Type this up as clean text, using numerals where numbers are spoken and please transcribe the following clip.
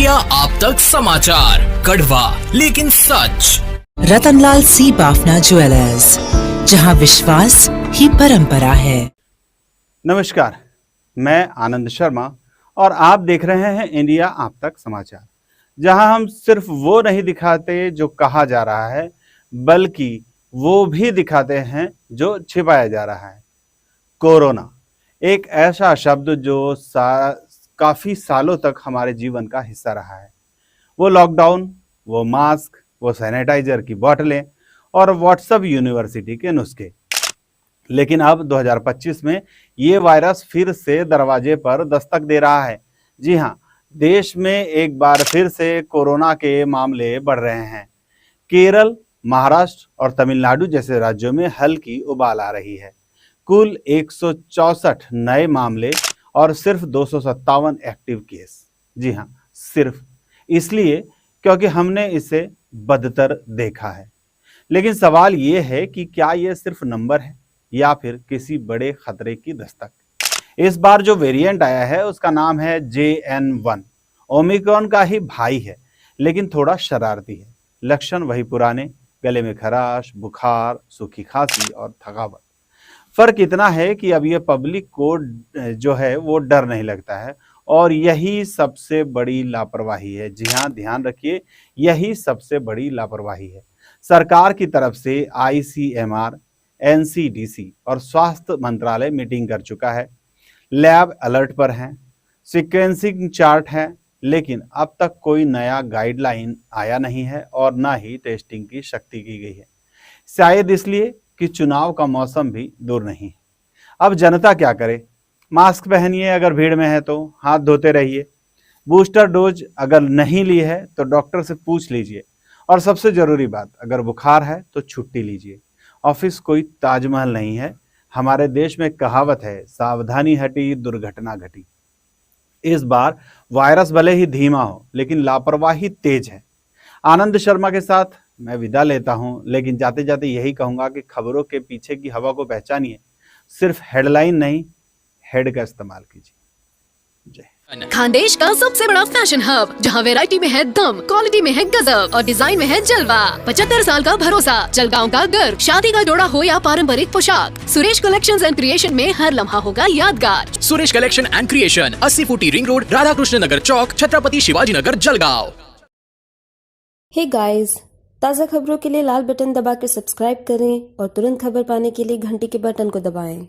India आप तक समाचार, कड़वा लेकिन सच। रतनलाल सी बाफना ज्वेलर्स, जहां विश्वास ही परंपरा है। नमस्कार, मैं आनंद शर्मा और आप देख रहे हैं इंडिया आप तक समाचार, जहां हम सिर्फ वो नहीं दिखाते जो कहा जा रहा है, बल्कि वो भी दिखाते हैं जो छिपाया जा रहा है। कोरोना एक ऐसा शब्द जो काफी सालों तक हमारे जीवन का हिस्सा रहा है। वो लॉकडाउन, वो मास्क, वो सैनिटाइजर की बोतलें और व्हाट्सएप यूनिवर्सिटी के नुस्खे। लेकिन अब 2025 में ये वायरस फिर से दरवाजे पर दस्तक दे रहा है। जी हाँ, देश में एक बार फिर से कोरोना के मामले बढ़ रहे हैं। केरल, महाराष्ट्र और तमिलनाडु जैसे राज्यों में हल्की उबाल आ रही है। कुल 164 नए मामले और सिर्फ 257 एक्टिव केस। जी हाँ, सिर्फ इसलिए क्योंकि हमने इसे बदतर देखा है। लेकिन सवाल ये है कि क्या ये सिर्फ नंबर है या फिर किसी बड़े खतरे की दस्तक। इस बार जो वेरिएंट आया है उसका नाम है JN1। ओमिक्रॉन का ही भाई है, लेकिन थोड़ा शरारती है। लक्षण वही पुराने, गले में खराश, बुखार, सूखी खांसी और थकावट। फर्क इतना है कि अब ये पब्लिक को जो है वो डर नहीं लगता है, और यही सबसे बड़ी लापरवाही है। जी हाँ, ध्यान रखिए, यही सबसे बड़ी लापरवाही है। सरकार की तरफ से ICMR, NCDC और स्वास्थ्य मंत्रालय मीटिंग कर चुका है। लैब अलर्ट पर हैं, सीक्वेंसिंग चार्ट है, लेकिन अब तक कोई नया गाइडलाइन आया नहीं है और ना ही टेस्टिंग की शक्ति की गई है। शायद इसलिए कि चुनाव का मौसम भी दूर नहीं है। अब जनता क्या करे? मास्क पहनिए अगर भीड़ में है तो, हाथ धोते रहिए। बूस्टर डोज अगर नहीं ली है तो डॉक्टर से पूछ लीजिए, और सबसे जरूरी बात, अगर बुखार है तो छुट्टी लीजिए। ऑफिस कोई ताजमहल नहीं है। हमारे देश में कहावत है, सावधानी हटी दुर्घटना घटी। इस बार वायरस भले ही धीमा हो, लेकिन लापरवाही तेज है। आनंद शर्मा के साथ मैं विदा लेता हूं, लेकिन जाते जाते यही कहूंगा कि खबरों के पीछे की हवा को पहचानिए। सिर्फ हेडलाइन नहीं, हेड का इस्तेमाल कीजिए। जय। खानदेश का सबसे बड़ा फैशन हब, जहां वैरायटी में है दम, क्वालिटी में है गजब और डिजाइन में है जलवा। 75 साल का भरोसा, जलगांव का गर्व। शादी का जोड़ा हो या पारंपरिक पोशाक, सुरेश कलेक्शंस एंड क्रिएशन में हर लम्हा होगा यादगार। सुरेश कलेक्शन एंड क्रिएशन, 80 फुटी रिंग रोड, राधा कृष्ण नगर चौक, छत्रपति शिवाजी नगर, जलगांव। हे गाइस, ताज़ा खबरों के लिए लाल बटन दबा के सब्सक्राइब करें और तुरंत खबर पाने के लिए घंटी के बटन को दबाएं।